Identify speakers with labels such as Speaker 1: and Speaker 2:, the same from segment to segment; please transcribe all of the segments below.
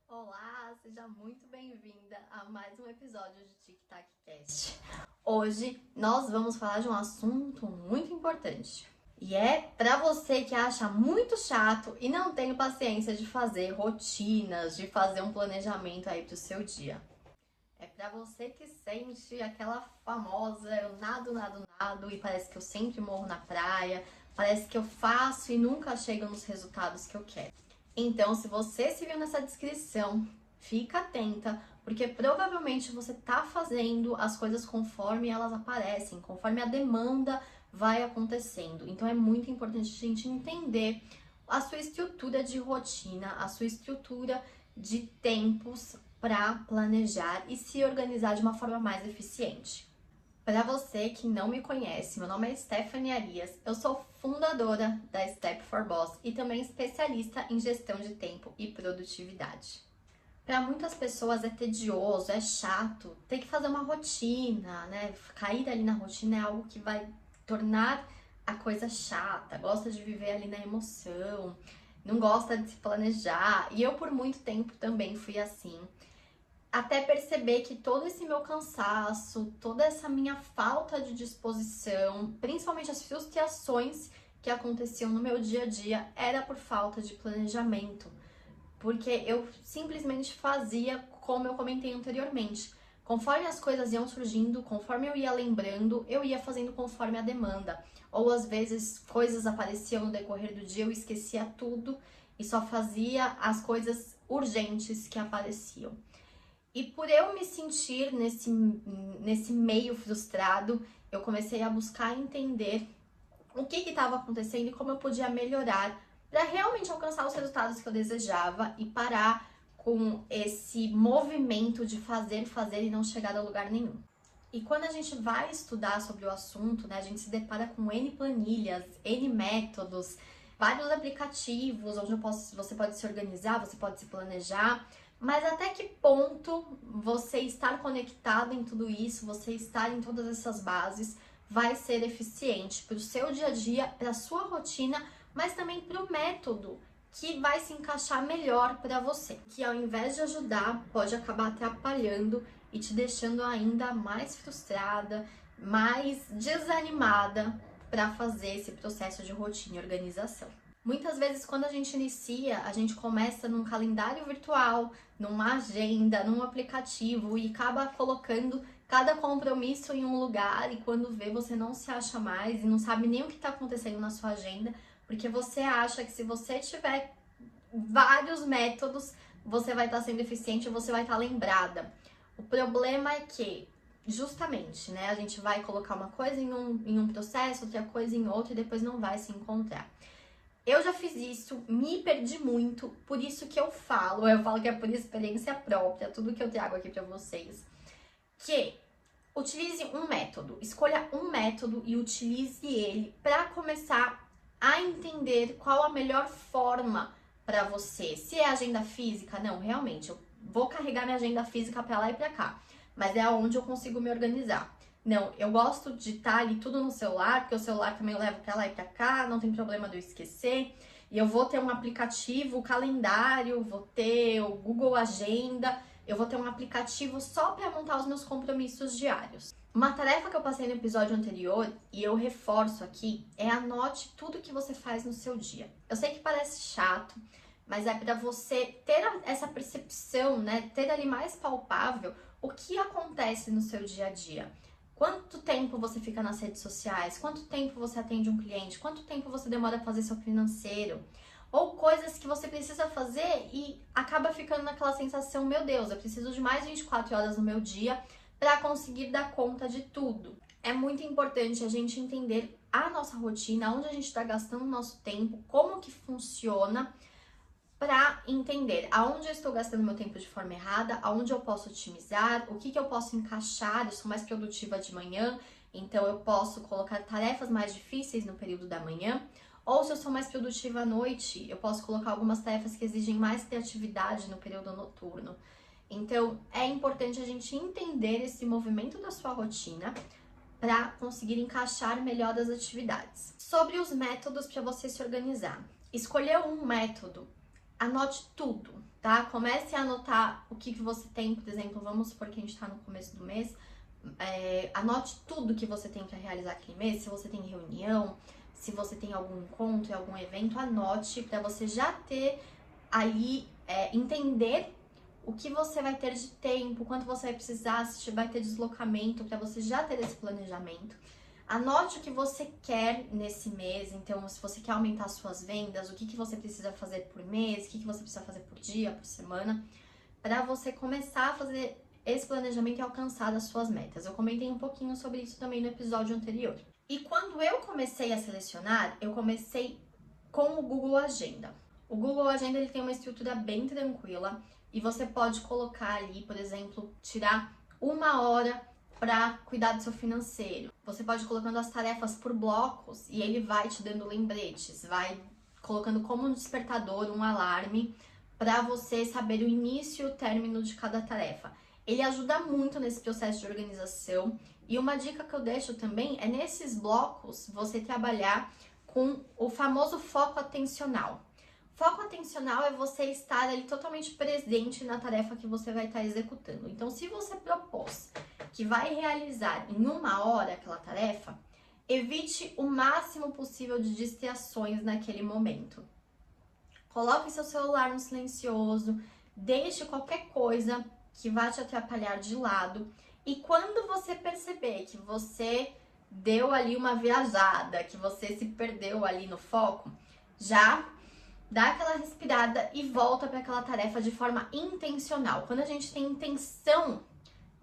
Speaker 1: Olá, seja muito bem-vinda a mais um episódio de Tic Tac Cast. Hoje nós vamos falar de um assunto muito importante. E é para você que acha muito chato e não tem paciência de fazer rotinas, de fazer um planejamento aí pro seu dia. É para você que sente aquela famosa eu nado e parece que eu sempre morro na praia, parece que eu faço e nunca chego nos resultados que eu quero. Então, se você se viu nessa descrição, fica atenta, porque provavelmente você tá fazendo as coisas conforme elas aparecem, conforme a demanda vai acontecendo. Então, é muito importante a gente entender a sua estrutura de rotina, a sua estrutura de tempos para planejar e se organizar de uma forma mais eficiente. Para você que não me conhece, meu nome é Stephanie Arias, eu sou fundadora da Step for Boss e também especialista em gestão de tempo e produtividade. Para muitas pessoas é tedioso, é chato, ter que fazer uma rotina, né? Cair ali na rotina é algo que vai tornar a coisa chata, gosta de viver ali na emoção, não gosta de se planejar. E eu por muito tempo também fui assim. Até perceber que todo esse meu cansaço, toda essa minha falta de disposição, principalmente as frustrações que aconteciam no meu dia a dia, era por falta de planejamento. Porque eu simplesmente fazia como eu comentei anteriormente. Conforme as coisas iam surgindo, conforme eu ia lembrando, eu ia fazendo conforme a demanda. Ou às vezes coisas apareciam no decorrer do dia, eu esquecia tudo e só fazia as coisas urgentes que apareciam. E por eu me sentir nesse meio frustrado, eu comecei a buscar entender o que estava acontecendo e como eu podia melhorar para realmente alcançar os resultados que eu desejava e parar com esse movimento de fazer e não chegar a lugar nenhum. E quando a gente vai estudar sobre o assunto, né, a gente se depara com N planilhas, N métodos, vários aplicativos onde você pode se organizar, você pode se planejar. Mas até que ponto você estar conectado em tudo isso, você estar em todas essas bases, vai ser eficiente para o seu dia a dia, para a sua rotina, mas também para o método que vai se encaixar melhor para você. Que ao invés de ajudar, pode acabar atrapalhando e te deixando ainda mais frustrada, mais desanimada para fazer esse processo de rotina e organização. Muitas vezes, quando a gente inicia, a gente começa num calendário virtual, numa agenda, num aplicativo e acaba colocando cada compromisso em um lugar e quando vê você não se acha mais e não sabe nem o que está acontecendo na sua agenda, porque você acha que se você tiver vários métodos, você vai estar sendo eficiente e você vai estar lembrada. O problema é que, justamente, né, a gente vai colocar uma coisa em um processo, outra coisa em outro e depois não vai se encontrar. Eu já fiz isso, me perdi muito, por isso que eu falo que é por experiência própria, tudo que eu trago aqui pra vocês, que utilize um método, escolha um método e utilize ele para começar a entender qual a melhor forma para você. Se é agenda física, não, realmente, eu vou carregar minha agenda física para lá e para cá, mas é onde eu consigo me organizar. Não, eu gosto de estar ali tudo no celular, porque o celular também eu levo pra lá e pra cá, não tem problema de eu esquecer. E eu vou ter um aplicativo, o calendário, vou ter o Google Agenda, eu vou ter um aplicativo só para montar os meus compromissos diários. Uma tarefa que eu passei no episódio anterior, e eu reforço aqui, é anote tudo que você faz no seu dia. Eu sei que parece chato, mas é para você ter essa percepção, né, ter ali mais palpável o que acontece no seu dia a dia. Quanto tempo você fica nas redes sociais? Quanto tempo você atende um cliente? Quanto tempo você demora a fazer seu financeiro? Ou coisas que você precisa fazer e acaba ficando naquela sensação, meu Deus, eu preciso de mais 24 horas no meu dia para conseguir dar conta de tudo. É muito importante a gente entender a nossa rotina, onde a gente está gastando o nosso tempo, como que funciona, para entender aonde eu estou gastando meu tempo de forma errada, aonde eu posso otimizar, o que eu posso encaixar. Eu sou mais produtiva de manhã, então eu posso colocar tarefas mais difíceis no período da manhã, ou se eu sou mais produtiva à noite, eu posso colocar algumas tarefas que exigem mais criatividade no período noturno. Então, é importante a gente entender esse movimento da sua rotina para conseguir encaixar melhor as atividades. Sobre os métodos para você se organizar. Escolher um método, anote tudo, tá? Comece a anotar o que você tem, por exemplo, vamos supor que a gente tá no começo do mês, anote tudo que você tem para realizar aquele mês, se você tem reunião, se você tem algum encontro, algum evento, anote para você já ter ali, entender o que você vai ter de tempo, quanto você vai precisar, se vai ter deslocamento, para você já ter esse planejamento. Anote o que você quer nesse mês, então se você quer aumentar suas vendas, o que você precisa fazer por mês, o que você precisa fazer por dia, por semana, para você começar a fazer esse planejamento e alcançar as suas metas. Eu comentei um pouquinho sobre isso também no episódio anterior. E quando eu comecei a selecionar, eu comecei com o Google Agenda. O Google Agenda ele tem uma estrutura bem tranquila e você pode colocar ali, por exemplo, tirar 1 hora para cuidar do seu financeiro. Você pode ir colocando as tarefas por blocos e ele vai te dando lembretes, vai colocando como um despertador, um alarme, para você saber o início e o término de cada tarefa. Ele ajuda muito nesse processo de organização e uma dica que eu deixo também é nesses blocos você trabalhar com o famoso foco atencional. Foco atencional é você estar ali totalmente presente na tarefa que você vai estar executando. Então, se você propôs que vai realizar em 1 hora aquela tarefa, evite o máximo possível de distrações naquele momento. Coloque seu celular no silencioso, deixe qualquer coisa que vá te atrapalhar de lado. E quando você perceber que você deu ali uma viajada, que você se perdeu ali no foco, já dá aquela respirada e volta para aquela tarefa de forma intencional. Quando a gente tem intenção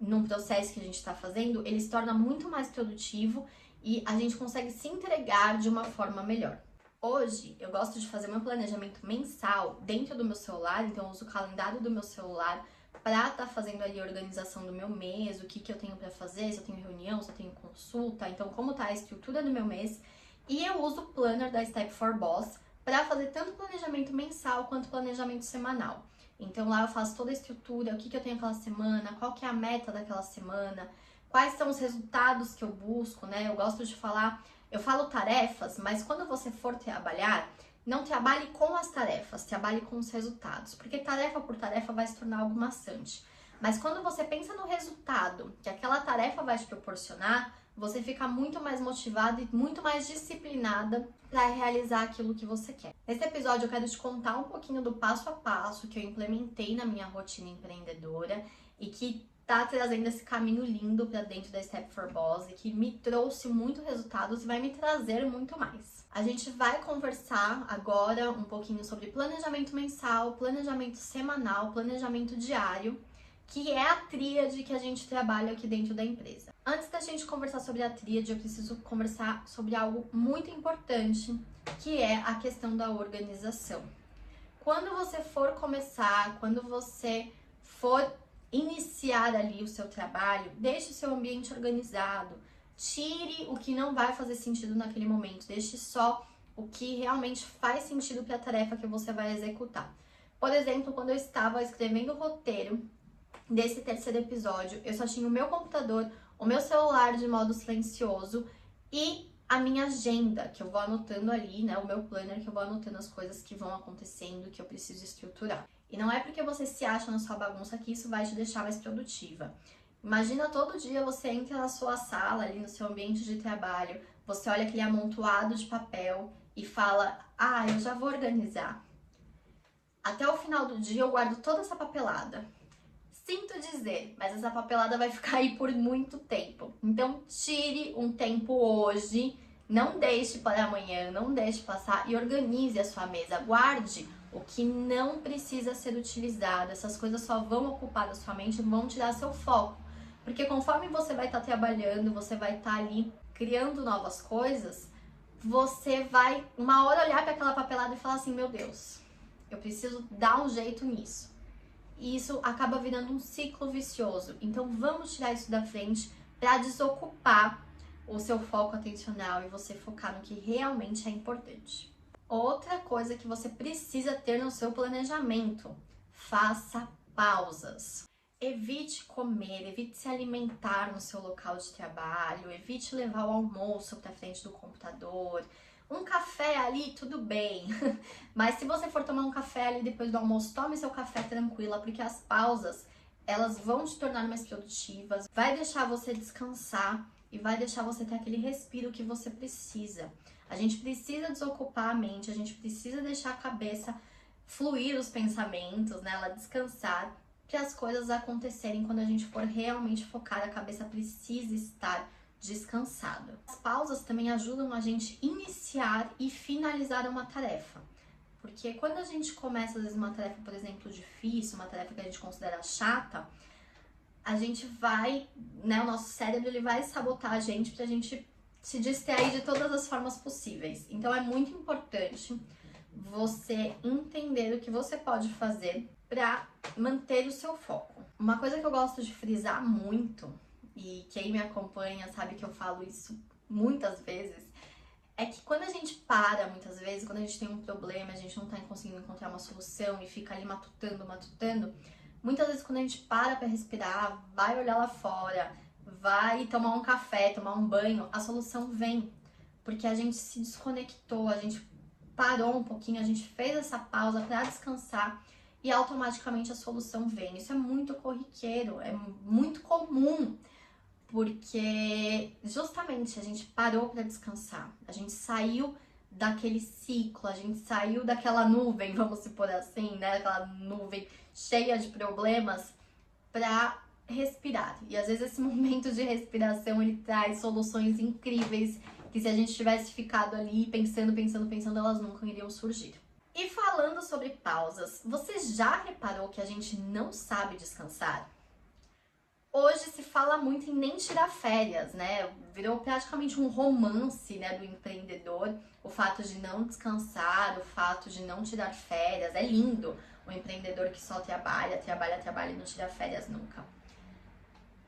Speaker 1: num processo que a gente está fazendo, ele se torna muito mais produtivo e a gente consegue se entregar de uma forma melhor. Hoje, eu gosto de fazer meu planejamento mensal dentro do meu celular, então eu uso o calendário do meu celular para estar fazendo ali a organização do meu mês, o que eu tenho para fazer, se eu tenho reunião, se eu tenho consulta, então como tá a estrutura do meu mês. E eu uso o planner da Step for Boss para fazer tanto planejamento mensal quanto planejamento semanal. Então lá eu faço toda a estrutura, o que eu tenho aquela semana, qual que é a meta daquela semana, quais são os resultados que eu busco, né? Eu gosto de falar, eu falo tarefas, mas quando você for trabalhar, não trabalhe com as tarefas, trabalhe com os resultados, porque tarefa por tarefa vai se tornar algo maçante. Mas quando você pensa no resultado que aquela tarefa vai te proporcionar, você fica muito mais motivada e muito mais disciplinada para realizar aquilo que você quer. Nesse episódio eu quero te contar um pouquinho do passo a passo que eu implementei na minha rotina empreendedora e que tá trazendo esse caminho lindo para dentro da Step for Boss e que me trouxe muito resultados e vai me trazer muito mais. A gente vai conversar agora um pouquinho sobre planejamento mensal, planejamento semanal, planejamento diário, que é a tríade que a gente trabalha aqui dentro da empresa. Antes da gente conversar sobre a tríade, eu preciso conversar sobre algo muito importante, que é a questão da organização. Quando você for começar, quando você for iniciar ali o seu trabalho, deixe o seu ambiente organizado, tire o que não vai fazer sentido naquele momento, deixe só o que realmente faz sentido para a tarefa que você vai executar. Por exemplo, quando eu estava escrevendo o roteiro desse terceiro episódio, eu só tinha o meu computador, o meu celular de modo silencioso e a minha agenda, que eu vou anotando ali, né, o meu planner, que eu vou anotando as coisas que vão acontecendo, que eu preciso estruturar. E não é porque você se acha na sua bagunça que isso vai te deixar mais produtiva. Imagina todo dia você entra na sua sala, ali no seu ambiente de trabalho, você olha aquele amontoado de papel e fala, eu já vou organizar. Até o final do dia eu guardo toda essa papelada. Sinto dizer, mas essa papelada vai ficar aí por muito tempo. Então tire um tempo hoje, não deixe para amanhã, não deixe passar e organize a sua mesa. Guarde o que não precisa ser utilizado. Essas coisas só vão ocupar a sua mente e vão tirar seu foco. Porque conforme você vai estar trabalhando, você vai estar ali criando novas coisas, você vai uma hora olhar para aquela papelada e falar assim, meu Deus, eu preciso dar um jeito nisso. E isso acaba virando um ciclo vicioso. Então vamos tirar isso da frente para desocupar o seu foco atencional e você focar no que realmente é importante. Outra coisa que você precisa ter no seu planejamento: faça pausas. Evite comer, evite se alimentar no seu local de trabalho, evite levar o almoço para frente do computador. Um café ali, tudo bem. Mas se você for tomar um café ali depois do almoço, tome seu café tranquila, porque as pausas, elas vão te tornar mais produtivas, vai deixar você descansar e vai deixar você ter aquele respiro que você precisa. A gente precisa desocupar a mente, a gente precisa deixar a cabeça fluir os pensamentos, né? Ela descansar, para as coisas acontecerem quando a gente for realmente focar, a cabeça precisa estar descansada. As pausas também ajudam a gente iniciar e finalizar uma tarefa. Porque quando a gente começa, às vezes, uma tarefa, por exemplo, difícil, uma tarefa que a gente considera chata, a gente vai, né, o nosso cérebro ele vai sabotar a gente pra gente se distrair de todas as formas possíveis. Então é muito importante você entender o que você pode fazer para manter o seu foco. Uma coisa que eu gosto de frisar muito, e quem me acompanha sabe que eu falo isso muitas vezes, é que quando a gente para, muitas vezes, quando a gente tem um problema, a gente não tá conseguindo encontrar uma solução e fica ali matutando, muitas vezes quando a gente para respirar, vai olhar lá fora, vai tomar um café, tomar um banho, a solução vem. Porque a gente se desconectou, a gente parou um pouquinho, a gente fez essa pausa para descansar e automaticamente a solução vem. Isso é muito corriqueiro, é muito comum, porque justamente a gente parou para descansar, a gente saiu daquele ciclo, a gente saiu daquela nuvem, vamos supor assim, né, aquela nuvem cheia de problemas, para respirar. E às vezes esse momento de respiração ele traz soluções incríveis que se a gente tivesse ficado ali pensando, elas nunca iriam surgir. E falando sobre pausas, você já reparou que a gente não sabe descansar? Hoje se fala muito em nem tirar férias, né? Virou praticamente um romance, né, do empreendedor, o fato de não descansar, o fato de não tirar férias. É lindo o empreendedor que só trabalha e não tira férias nunca.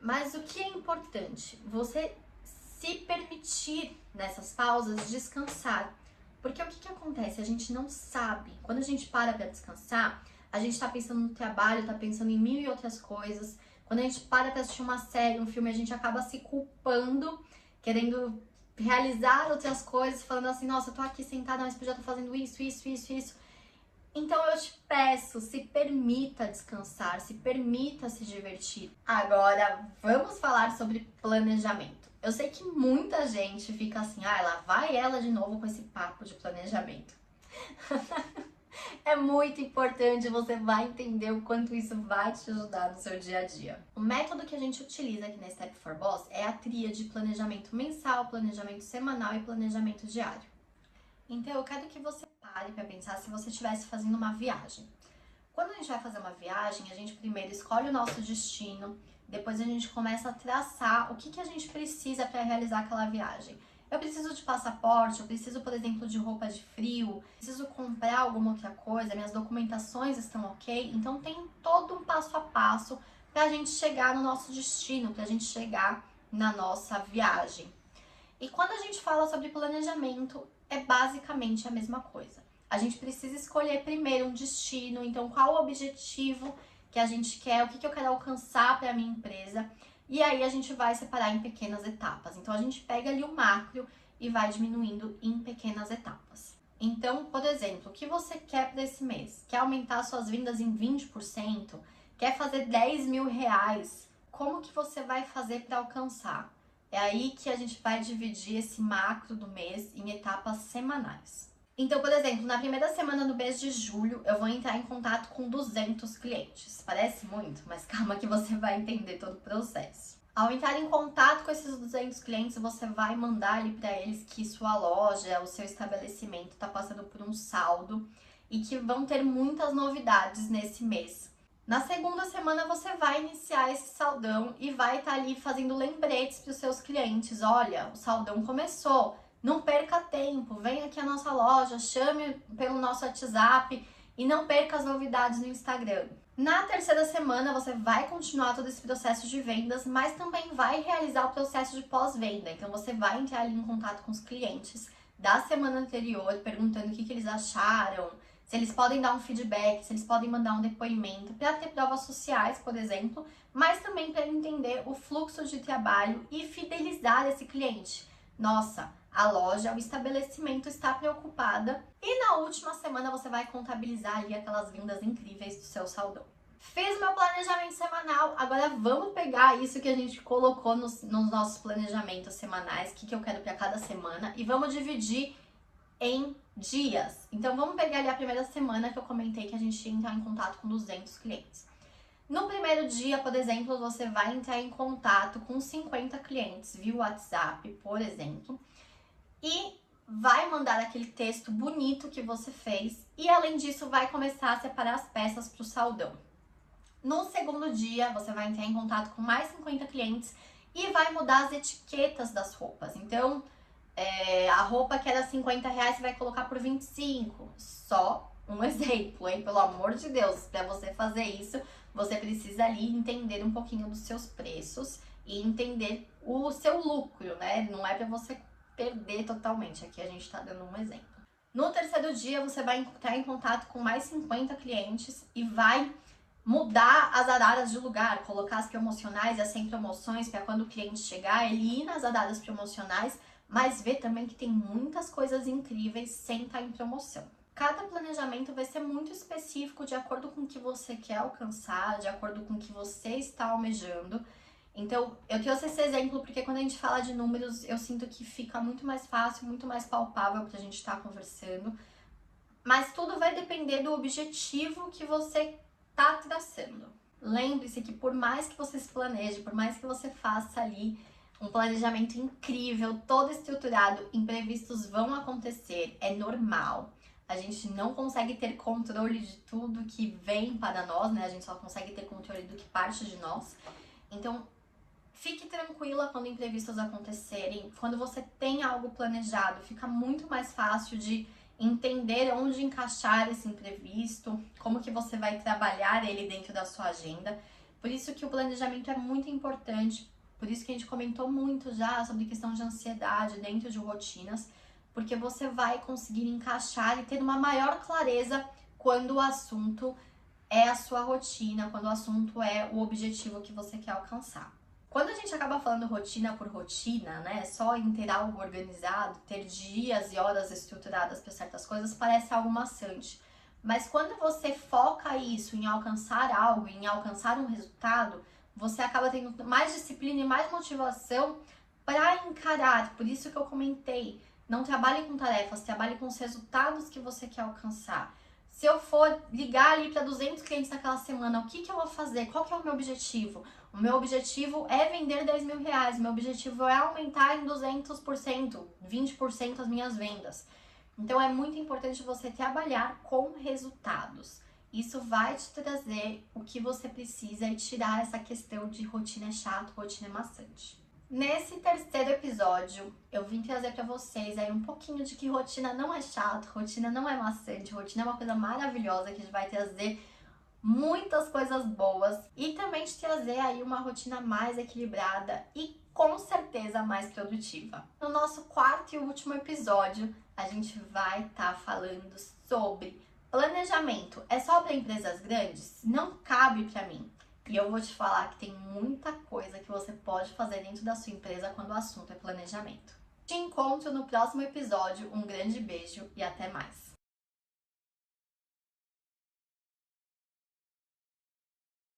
Speaker 1: Mas o que é importante? Você se permitir nessas pausas descansar. Porque o que acontece? A gente não sabe. Quando a gente para descansar, a gente tá pensando no trabalho, tá pensando em mil e outras coisas. Quando a gente para pra assistir uma série, um filme, a gente acaba se culpando, querendo realizar outras coisas, falando assim, nossa, eu tô aqui sentada, mas podia estar fazendo isso. Então eu te peço, se permita descansar, se permita se divertir. Agora, vamos falar sobre planejamento. Eu sei que muita gente fica assim, lá vai ela de novo com esse papo de planejamento. É muito importante, você vai entender o quanto isso vai te ajudar no seu dia a dia. O método que a gente utiliza aqui na Step for Boss é a tríade de planejamento mensal, planejamento semanal e planejamento diário. Então eu quero que você pare para pensar se você estivesse fazendo uma viagem. Quando a gente vai fazer uma viagem, a gente primeiro escolhe o nosso destino, depois a gente começa a traçar o que a gente precisa para realizar aquela viagem. Eu preciso de passaporte, eu preciso, por exemplo, de roupa de frio, preciso comprar alguma outra coisa, minhas documentações estão ok? Então tem todo um passo a passo para a gente chegar no nosso destino, para a gente chegar na nossa viagem. E quando a gente fala sobre planejamento, é basicamente a mesma coisa. A gente precisa escolher primeiro um destino, então qual o objetivo que a gente quer, o que eu quero alcançar para a minha empresa. E aí a gente vai separar em pequenas etapas. Então a gente pega ali o macro e vai diminuindo em pequenas etapas. Então, por exemplo, o que você quer para esse mês? Quer aumentar suas vendas em 20%? Quer fazer 10 mil reais? Como que você vai fazer para alcançar? É aí que a gente vai dividir esse macro do mês em etapas semanais. Então, por exemplo, na primeira semana do mês de julho, eu vou entrar em contato com 200 clientes. Parece muito, mas calma que você vai entender todo o processo. Ao entrar em contato com esses 200 clientes, você vai mandar ali para eles que sua loja, o seu estabelecimento está passando por um saldo e que vão ter muitas novidades nesse mês. Na segunda semana, você vai iniciar esse saldão e vai estar ali fazendo lembretes para os seus clientes. Olha, o saldão começou. Não perca tempo, vem aqui à nossa loja, chame pelo nosso WhatsApp e não perca as novidades no Instagram. Na terceira semana, você vai continuar todo esse processo de vendas, mas também vai realizar o processo de pós-venda. Então, você vai entrar ali em contato com os clientes da semana anterior, perguntando o que eles acharam, se eles podem dar um feedback, se eles podem mandar um depoimento, para ter provas sociais, por exemplo, mas também para entender o fluxo de trabalho e fidelizar esse cliente. nossa, a loja, o estabelecimento está preocupada. E na última semana você vai contabilizar ali aquelas vendas incríveis do seu saldão. Fiz meu planejamento semanal, agora vamos pegar isso que a gente colocou nos nossos planejamentos semanais, o que eu quero para cada semana, e vamos dividir em dias. Então vamos pegar ali a primeira semana que eu comentei que a gente ia entrar em contato com 200 clientes. No primeiro dia, por exemplo, você vai entrar em contato com 50 clientes via WhatsApp, por exemplo, e vai mandar aquele texto bonito que você fez, e além disso vai começar a separar as peças para o saldão. No segundo dia, você vai entrar em contato com mais 50 clientes e vai mudar as etiquetas das roupas. Então, a roupa que era R$50, você vai colocar por 25. Só um exemplo, hein? Pelo amor de Deus, para você fazer isso, você precisa ali entender um pouquinho dos seus preços e entender o seu lucro, né? Não é para você perder totalmente. Aqui a gente tá dando um exemplo. No terceiro dia, você vai entrar em contato com mais 50 clientes e vai mudar as araras de lugar, colocar as promocionais e as sem promoções para quando o cliente chegar, ele ir nas araras promocionais, mas ver também que tem muitas coisas incríveis sem estar em promoção. Cada planejamento vai ser muito específico de acordo com o que você quer alcançar, de acordo com o que você está almejando. Então, eu trouxe esse exemplo porque quando a gente fala de números, eu sinto que fica muito mais fácil, muito mais palpável para a gente estar conversando. Mas tudo vai depender do objetivo que você tá traçando. Lembre-se que por mais que você se planeje, por mais que você faça ali um planejamento incrível, todo estruturado, imprevistos vão acontecer, é normal. A gente não consegue ter controle de tudo que vem para nós, né? A gente só consegue ter controle do que parte de nós. Então, fique tranquila quando imprevistos acontecerem. Quando você tem algo planejado, fica muito mais fácil de entender onde encaixar esse imprevisto, como que você vai trabalhar ele dentro da sua agenda. Por isso que o planejamento é muito importante, por isso que a gente comentou muito já sobre questão de ansiedade dentro de rotinas, porque você vai conseguir encaixar e ter uma maior clareza quando o assunto é a sua rotina, quando o assunto é o objetivo que você quer alcançar. Quando a gente acaba falando rotina por rotina, né, só em ter algo organizado, ter dias e horas estruturadas para certas coisas, parece algo maçante. Mas quando você foca isso em alcançar algo, em alcançar um resultado, você acaba tendo mais disciplina e mais motivação para encarar. Por isso que eu comentei, não trabalhe com tarefas, trabalhe com os resultados que você quer alcançar. Se eu for ligar ali para 200 clientes naquela semana, o que eu vou fazer? Qual que é o meu objetivo? O meu objetivo é vender R$10.000. O meu objetivo é aumentar em 200%, 20% as minhas vendas. Então, é muito importante você trabalhar com resultados. Isso vai te trazer o que você precisa e tirar essa questão de rotina é chato, rotina é maçante. Nesse terceiro episódio, eu vim trazer para vocês aí um pouquinho de que rotina não é chato, rotina não é maçante, rotina é uma coisa maravilhosa que vai trazer muitas coisas boas e também te trazer aí uma rotina mais equilibrada e com certeza mais produtiva. No nosso quarto e último episódio, a gente vai estar falando sobre planejamento. É só para empresas grandes? Não cabe para mim. E eu vou te falar que tem muita coisa que você pode fazer dentro da sua empresa quando o assunto é planejamento. Te encontro no próximo episódio. Um grande beijo e até mais!